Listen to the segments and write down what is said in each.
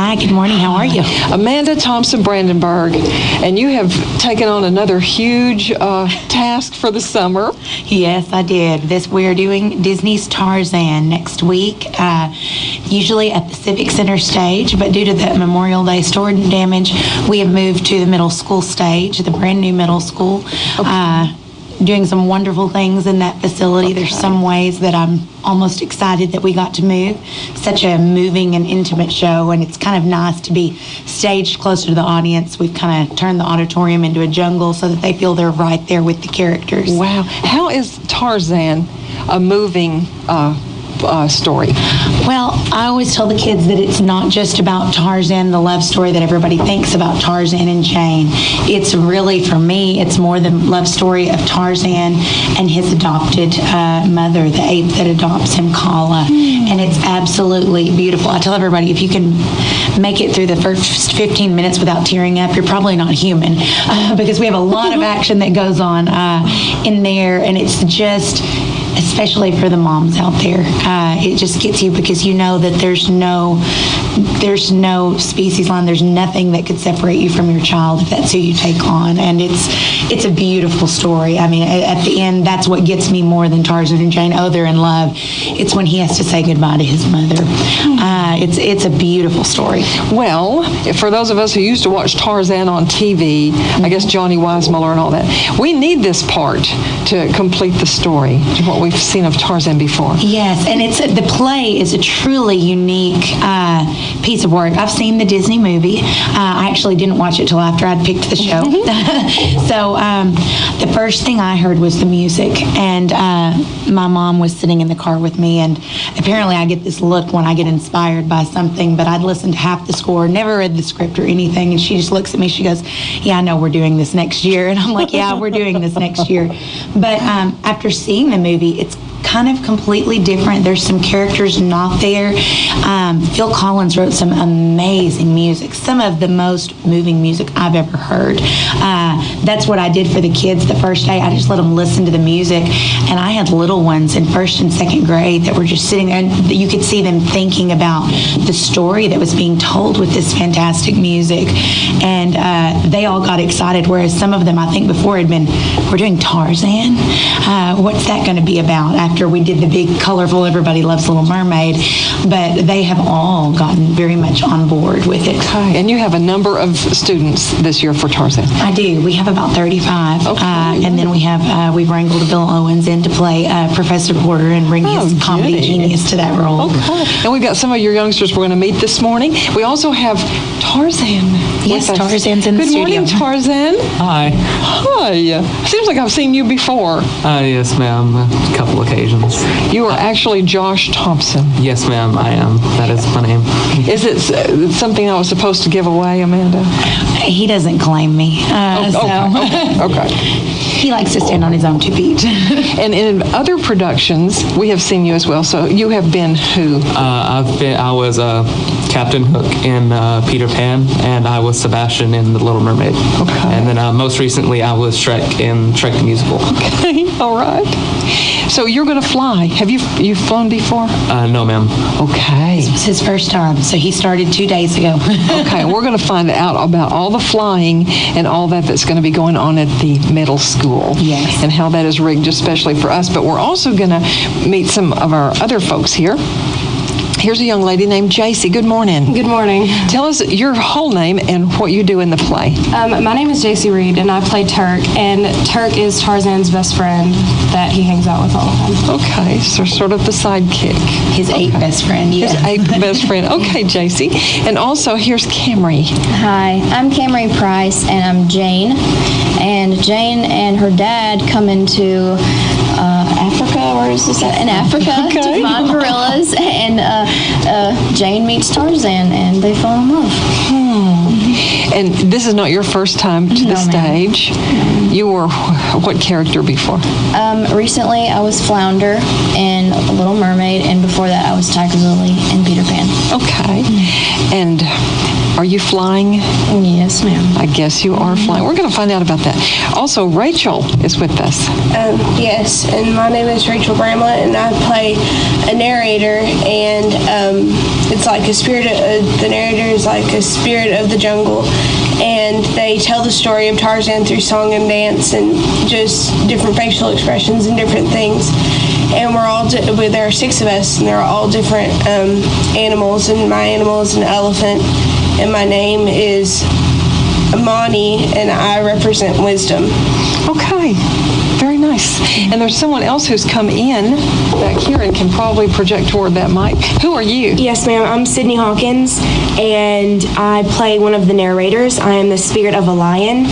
Hi, good morning. How are you? Amanda Thompson Brandenburg, and you have taken on another huge task for the summer. Yes, I did. We're doing Disney's Tarzan next week, usually at the Civic Center stage, but due to the Memorial Day storm damage, we have moved to the middle school stage, the brand new middle school. Okay. Doing some wonderful things in that facility. Okay. There's some ways that I'm almost excited that we got to move. Such a moving and intimate show, and it's kind of nice to be staged closer to the audience. We've kind of turned the auditorium into a jungle so that they feel they're right there with the characters. Wow. How is Tarzan a moving story? Well, I always tell the kids that it's not just about Tarzan, the love story that everybody thinks about Tarzan and Jane. It's really, for me, it's more the love story of Tarzan and his adopted mother, the ape that adopts him, Kala. And it's absolutely beautiful. I tell everybody, if you can make it through the first 15 minutes without tearing up, you're probably not human, because we have a lot of action that goes on in there, and it's just, especially for the moms out there, it just gets you, because you know that there's no species line, there's nothing that could separate you from your child if that's who you take on. And it's a beautiful story. I mean, at the end, that's what gets me more than Tarzan and Jane. Oh, they're in love. It's when he has to say goodbye to his mother. It's a beautiful story. Well, for those of us who used to watch Tarzan on TV, I guess Johnny Weissmuller and all that, we need this part to complete the story, what we've seen of Tarzan before. Yes, and the play is a truly unique piece of work. I've seen the Disney movie. I actually didn't watch it till after I'd picked the show. So the first thing I heard was the music, and my mom was sitting in the car with me, and apparently I get this look when I get inspired by something, but I'd listened to half the score, never read the script or anything, and she just looks at me, she goes, yeah, I know we're doing this next year. And I'm like, yeah, we're doing this next year. But after seeing the movie, it's kind of completely different. There's some characters not there. Phil Collins wrote some amazing music, some of the most moving music I've ever heard. That's what I did for the kids the first day. I just let them listen to the music, and I had little ones in first and second grade that were just sitting there, and you could see them thinking about the story that was being told with this fantastic music, and they all got excited, whereas some of them, I think before, had been, we're doing Tarzan? What's that going to be about? After we did the big, colorful, everybody loves Little Mermaid, but they have all gotten very much on board with it. Okay, and you have a number of students this year for Tarzan. I do. We have about 35, okay. And then we have we've wrangled Bill Owens in to play Professor Porter and bring his comedy genius to that role. Okay, and we've got some of your youngsters we're going to meet this morning. We also have Tarzan. Yes, Tarzan's in the studio. Good morning, Tarzan. Hi. Hi. Seems like I've seen you before. Yes, ma'am. A couple occasions. You are actually Josh Thompson. Yes, ma'am, I am. That is my name. Is it something I was supposed to give away, Amanda? He doesn't claim me. Okay. He likes to stand on his own 2 feet. And in other productions, we have seen you as well. So you have been who? I was Captain Hook in Peter Pan, and I was Sebastian in The Little Mermaid. Okay. And then most recently, I was Shrek in Shrek the Musical. Okay, all right. So you're going to fly. Have you flown before? No, ma'am. Okay. This was his first time, so he started 2 days ago. Okay, we're going to find out about all the flying and all that's going to be going on at the middle school. Yes. And how that is rigged, especially for us. But we're also going to meet some of our other folks here. Here's a young lady named Jacy. Good morning. Good morning. Tell us your whole name and what you do in the play. My name is Jacy Reed, and I play Turk. And Turk is Tarzan's best friend that he hangs out with all the time. Okay, so sort of the sidekick. His ape best friend, yeah. His ape best friend. Okay, Jacy. And also, here's Camry. Hi, I'm Camry Price, and I'm Jane. And Jane and her dad come into Africa, or is this in Africa, to find gorillas, and Jane meets Tarzan, and they fall in love. And this is not your first time to the stage. You were what character before? Recently, I was Flounder in Little Mermaid, and before that, I was Tiger Lily in Peter Pan. Okay. And are you flying? Yes, ma'am. I guess you are flying. We're going to find out about that. Also, Rachel is with us. Yes, and my name is Rachel Bramlett, and I play a narrator, and it's like a spirit. The narrator is like a spirit of the jungle, and they tell the story of Tarzan through song and dance and just different facial expressions and different things. And there are 6 of us, and they're all different animals, and my animal is an elephant, and my name is Amani, and I represent wisdom. Okay, very nice. And there's someone else who's come in back here and can probably project toward that mic. Who are you? Yes, ma'am. I'm Sydney Hawkins, and I play one of the narrators. I am the spirit of a lion.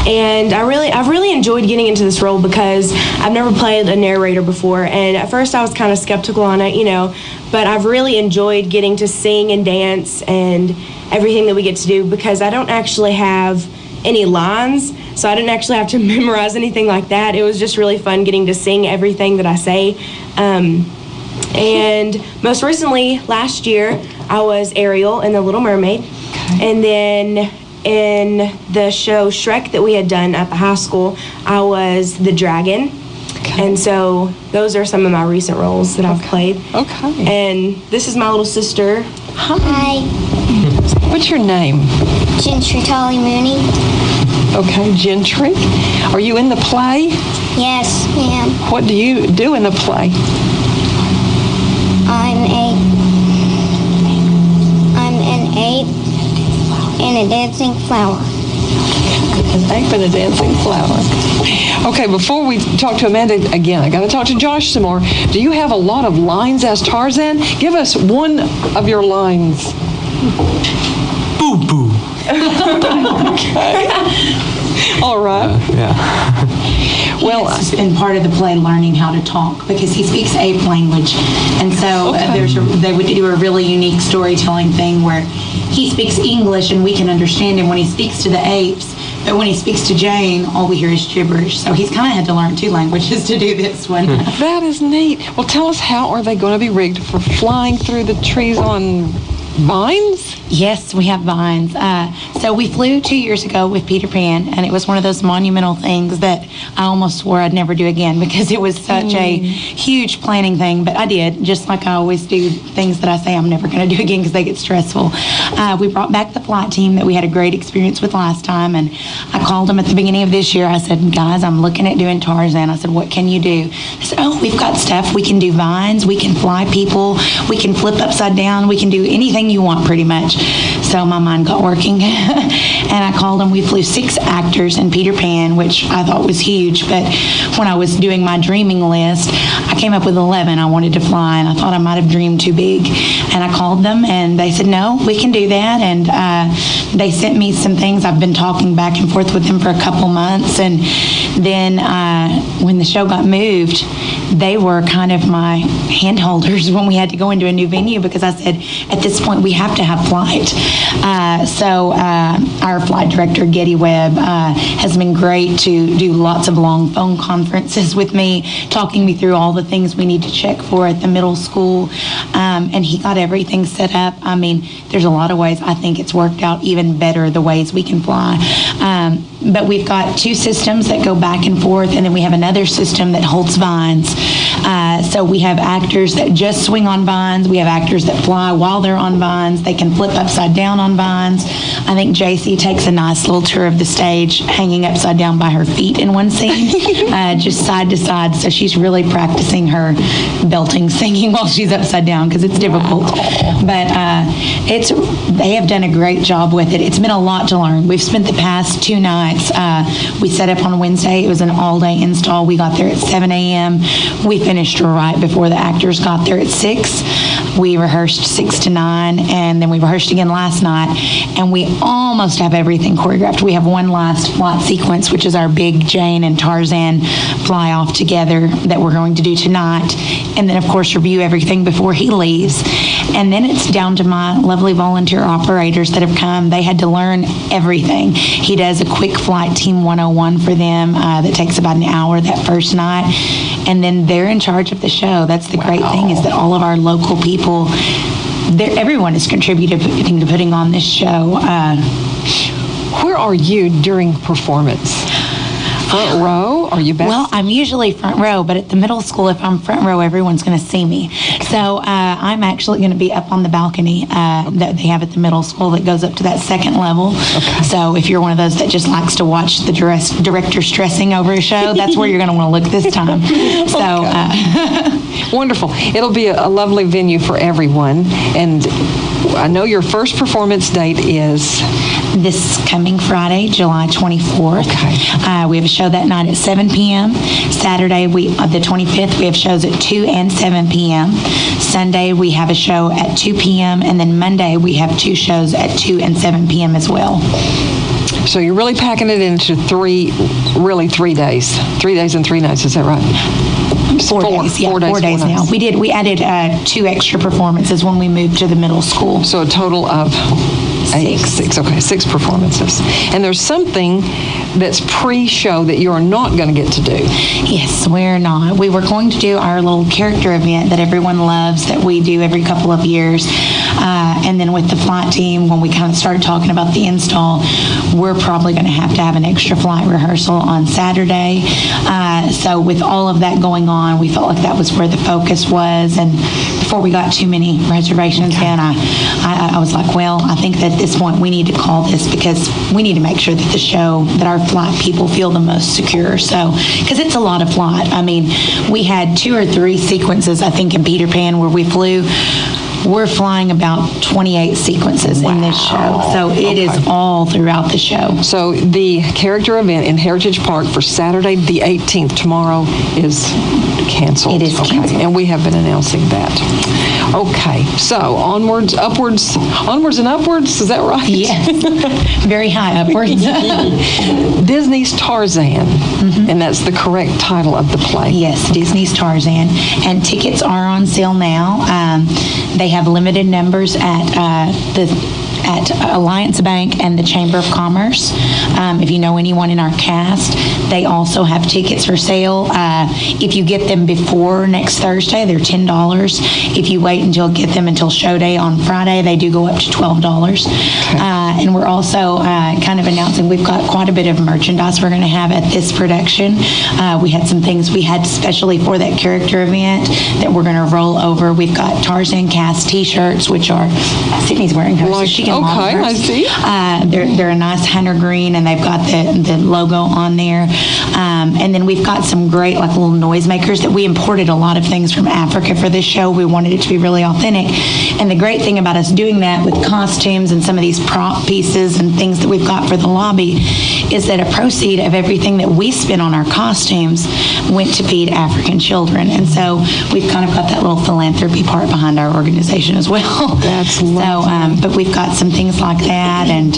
And I've really enjoyed getting into this role because I've never played a narrator before, and at first I was kind of skeptical on it, but I've really enjoyed getting to sing and dance and everything that we get to do, because I don't actually have any lines, so I didn't actually have to memorize anything like that. It was just really fun getting to sing everything that I say. And most recently, last year, I was Ariel in The Little Mermaid. Okay. And then in the show Shrek that we had done at the high school, I was the dragon. Okay. And so those are some of my recent roles that I've played. Okay. And this is my little sister. Hi. What's your name? Gentry Tolly Mooney. Okay, Gentry. Are you in the play? Yes, ma'am. What do you do in the play? I'm an ape and a dancing flower. An ape and a dancing flower. Okay, before we talk to Amanda again, I got to talk to Josh some more. Do you have a lot of lines as Tarzan? Give us one of your lines. Boo boo. Okay. All right. Yeah. Well, it's been part of the play learning how to talk, because he speaks ape language, and so they would do a really unique storytelling thing where he speaks English and we can understand him when he speaks to the apes, but when he speaks to Jane, all we hear is gibberish. So he's kind of had to learn 2 languages to do this one. That is neat. Well, tell us, how are they going to be rigged for flying through the trees on vines? Yes, we have vines. So we flew 2 years ago with Peter Pan, and it was one of those monumental things that I almost swore I'd never do again, because it was such a huge planning thing. But I did, just like I always do things that I say I'm never going to do again because they get stressful. We brought back the flight team that we had a great experience with last time, and I called them at the beginning of this year. I said, guys, I'm looking at doing Tarzan. I said, what can you do? They said, oh, we've got stuff. We can do vines. We can fly people. We can flip upside down. We can do anything you want, pretty much. So my mind got working, and I called them. We flew 6 actors in Peter Pan, which I thought was huge, but when I was doing my dreaming list, I came up with 11 I wanted to fly, and I thought I might have dreamed too big, and I called them, and they said, no, we can do that, and they sent me some things. I've been talking back and forth with them for a couple months, and then when the show got moved, they were kind of my hand holders when we had to go into a new venue, because I said, at this point, we have to have flight. So our flight director, Getty Webb, has been great to do lots of long phone conferences with me, talking me through all the things we need to check for at the middle school, and he got everything set up. I mean, there's a lot of ways I think it's worked out even better, the ways we can fly. But we've got 2 systems that go back and forth, and then we have another system that holds vines. So we have actors that just swing on vines. We have actors that fly while they're on vines. They can flip upside down on vines. I think JC takes a nice little tour of the stage, hanging upside down by her feet in one scene, just side to side. So she's really practicing her belting singing while she's upside down, because it's difficult. But they have done a great job with it. It's been a lot to learn. We've spent the past 2 nights. We set up on Wednesday. It was an all-day install. We got there at 7 a.m. We finished right before the actors got there at 6. We rehearsed 6 to 9, and then we rehearsed again last night, and we almost have everything choreographed. We have one last flight sequence, which is our big Jane and Tarzan fly off together that we're going to do tonight, and then, of course, review everything before he leaves. And then it's down to my lovely volunteer operators that have come. They had to learn everything. He does a quick flight team 101 for them that takes about an hour that first night, and then they're in charge of the show. That's the great thing, is that all of our local people, everyone is contributing to putting on this show. Where are you during performance? front row? Are you back? Well, I'm usually front row, but at the middle school, if I'm front row, everyone's going to see me. So I'm actually going to be up on the balcony that they have at the middle school that goes up to that second level. Okay. So if you're one of those that just likes to watch the director stressing over a show, that's where you're going to want to look this time. So wonderful. It'll be a lovely venue for everyone. And I know your first performance date is this coming Friday, July 24th. Okay. We have a show that night at 7 p.m. Saturday, the 25th, we have shows at 2 and 7 p.m. Sunday, we have a show at 2 p.m. And then Monday, we have 2 shows at 2 and 7 p.m. as well. So you're really packing it into 3 days. 3 days and 3 nights, is that right? 4 days, yeah, 4 days now. We added 2 extra performances when we moved to the middle school. So a total of 6. Okay, 6 performances. And there's something that's pre-show that you're not going to get to do. Yes, we're not. We were going to do our little character event that everyone loves that we do every couple of years. And then with the flight team, when we kind of started talking about the install, we're probably going to have an extra flight rehearsal on Saturday. So with all of that going on, we felt like that was where the focus was. And before we got too many reservations in, I was like, well, I think that at this point we need to call this because we need to make sure that that our flight people feel the most secure. So, because it's a lot of flight. I mean, we had 2 or 3 sequences, I think, in Peter Pan where we flew. We're flying about 28 sequences in this show. So it is all throughout the show. So the character event in Heritage Park for Saturday the 18th, tomorrow, is canceled. It is canceled. And we have been announcing that. Okay, so onwards and upwards, is that right? Yes, very high upwards. Disney's Tarzan, and that's the correct title of the play. Yes, Disney's Tarzan, and tickets are on sale now. They have limited numbers at Alliance Bank and the Chamber of Commerce. If you know anyone in our cast, they also have tickets for sale. If you get them before next Thursday, they're $10. If you wait until get them until show day on Friday, they do go up to $12. And we're also kind of announcing we've got quite a bit of merchandise we're going to have at this production. We had some things we had specially for that character event that we're going to roll over. We've got Tarzan cast T-shirts, which are Sydney's wearing hers. So she can okay, I see. They're a nice hunter green, and they've got the logo on there. And then we've got some great like little noisemakers that we imported a lot of things from Africa for this show. We wanted it to be really authentic. And the great thing about us doing that with costumes and some of these prop pieces and things that we've got for the lobby is that a proceed of everything that we spent on our costumes went to feed African children. And so we've kind of got that little philanthropy part behind our organization as well. That's lovely. So, but we've got some things like that, and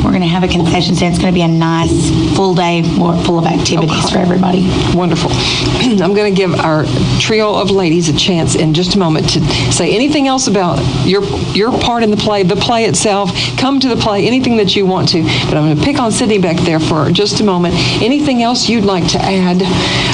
we're going to have a concession stand. It's going to be a nice full day full of activities for everybody. Wonderful. I'm going to give our trio of ladies a chance in just a moment to say anything else about your part in the play itself, come to the play, anything that you want to. But I'm going to pick on Sydney back there for just a moment. Anything else you'd like to add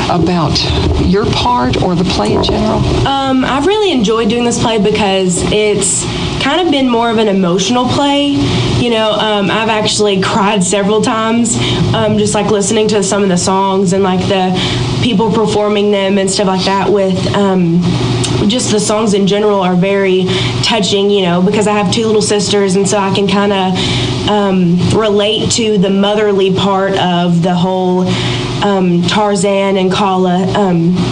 about your part or the play in general? I've really enjoyed doing this play because it's kind of been more of an emotional play. You know, I've actually cried several times just like listening to some of the songs and like the people performing them and stuff like that with just the songs in general are very touching, you know, because I have 2 little sisters, and so I can kind of relate to the motherly part of the whole Tarzan and Kala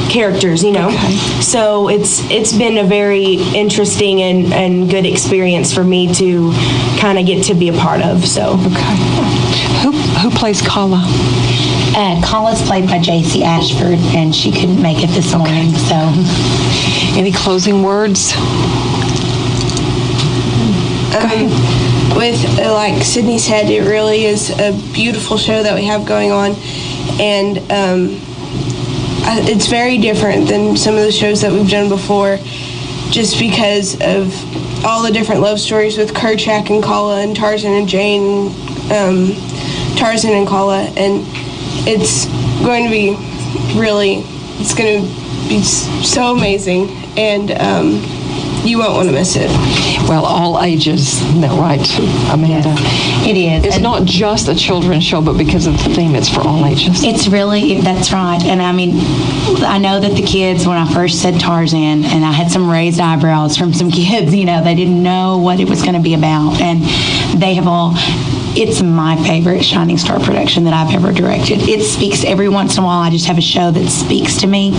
characters, you know. Okay. So it's been a very interesting and good experience for me to kind of get to be a part of. So who plays Kala? Kala's played by J.C. Ashford, and she couldn't make it this morning. So, any closing words? With like Sydney said, it really is a beautiful show that we have going on, and it's very different than some of the shows that we've done before, just because of all the different love stories with Kerchak and Kala and Tarzan and Jane, Tarzan and Kala, and it's going to be so amazing, and you won't want to miss it. Well, all ages, isn't that right, Amanda? It is. It's not just a children's show, but because of the theme, it's for all ages. It's really, that's right. And I mean, I know that the kids, when I first said Tarzan, and I had some raised eyebrows from some kids, you know, they didn't know what it was going to be about. And they have all, it's my favorite Shining Star production that I've ever directed. It speaks every once in a while. I just have a show that speaks to me,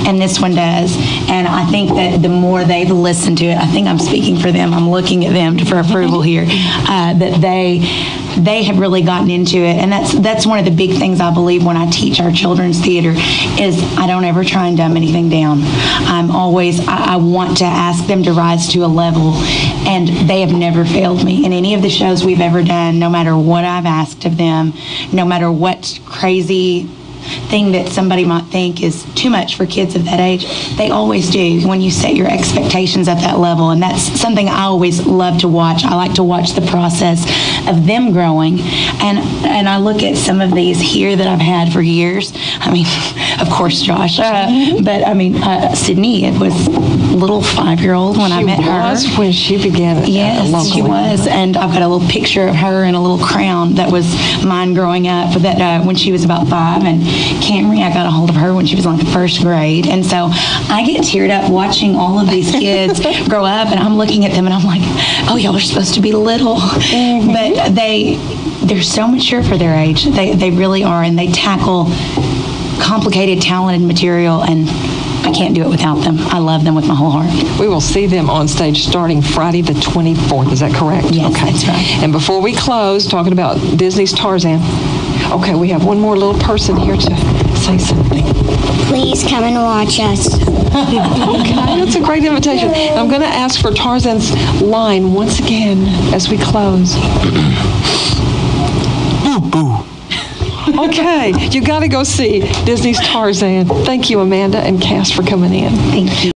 and this one does. And I think that the more they've listened to it, I think I'm speaking for them. I'm looking at them for approval here. That they have really gotten into it, and that's one of the big things I believe when I teach our children's theater is I don't ever try and dumb anything down. I'm always, I want to ask them to rise to a level, and they have never failed me in any of the shows we've ever done, no matter what I've asked of them, no matter what crazy thing that somebody might think is too much for kids of that age. They always do when you set your expectations at that level, and that's something I always love to watch. I like to watch the process of them growing, and I look at some of these here that I've had for years. I mean, of course, Josh, but I mean, Sydney, it was little 5-year-old when I met her. She was when she began. Yes, locally. she was, and I've got a little picture of her in a little crown that was mine growing up. That when she was about 5, and Camry, I got a hold of her when she was like the first grade, and so I get teared up watching all of these kids grow up, and I'm looking at them and I'm like, oh, y'all are supposed to be little, but they're so mature for their age. They really are, and they tackle complicated, talented material, and I can't do it without them. I love them with my whole heart. We will see them on stage starting Friday the 24th. Is that correct? Yes, okay. That's right. And before we close, talking about Disney's Tarzan, okay, we have one more little person here to say something. Please come and watch us. Okay, that's a great invitation. I'm going to ask for Tarzan's line once again as we close. Boo boo. Okay, you got to go see Disney's Tarzan. Thank you, Amanda and Cass, for coming in. Thank you.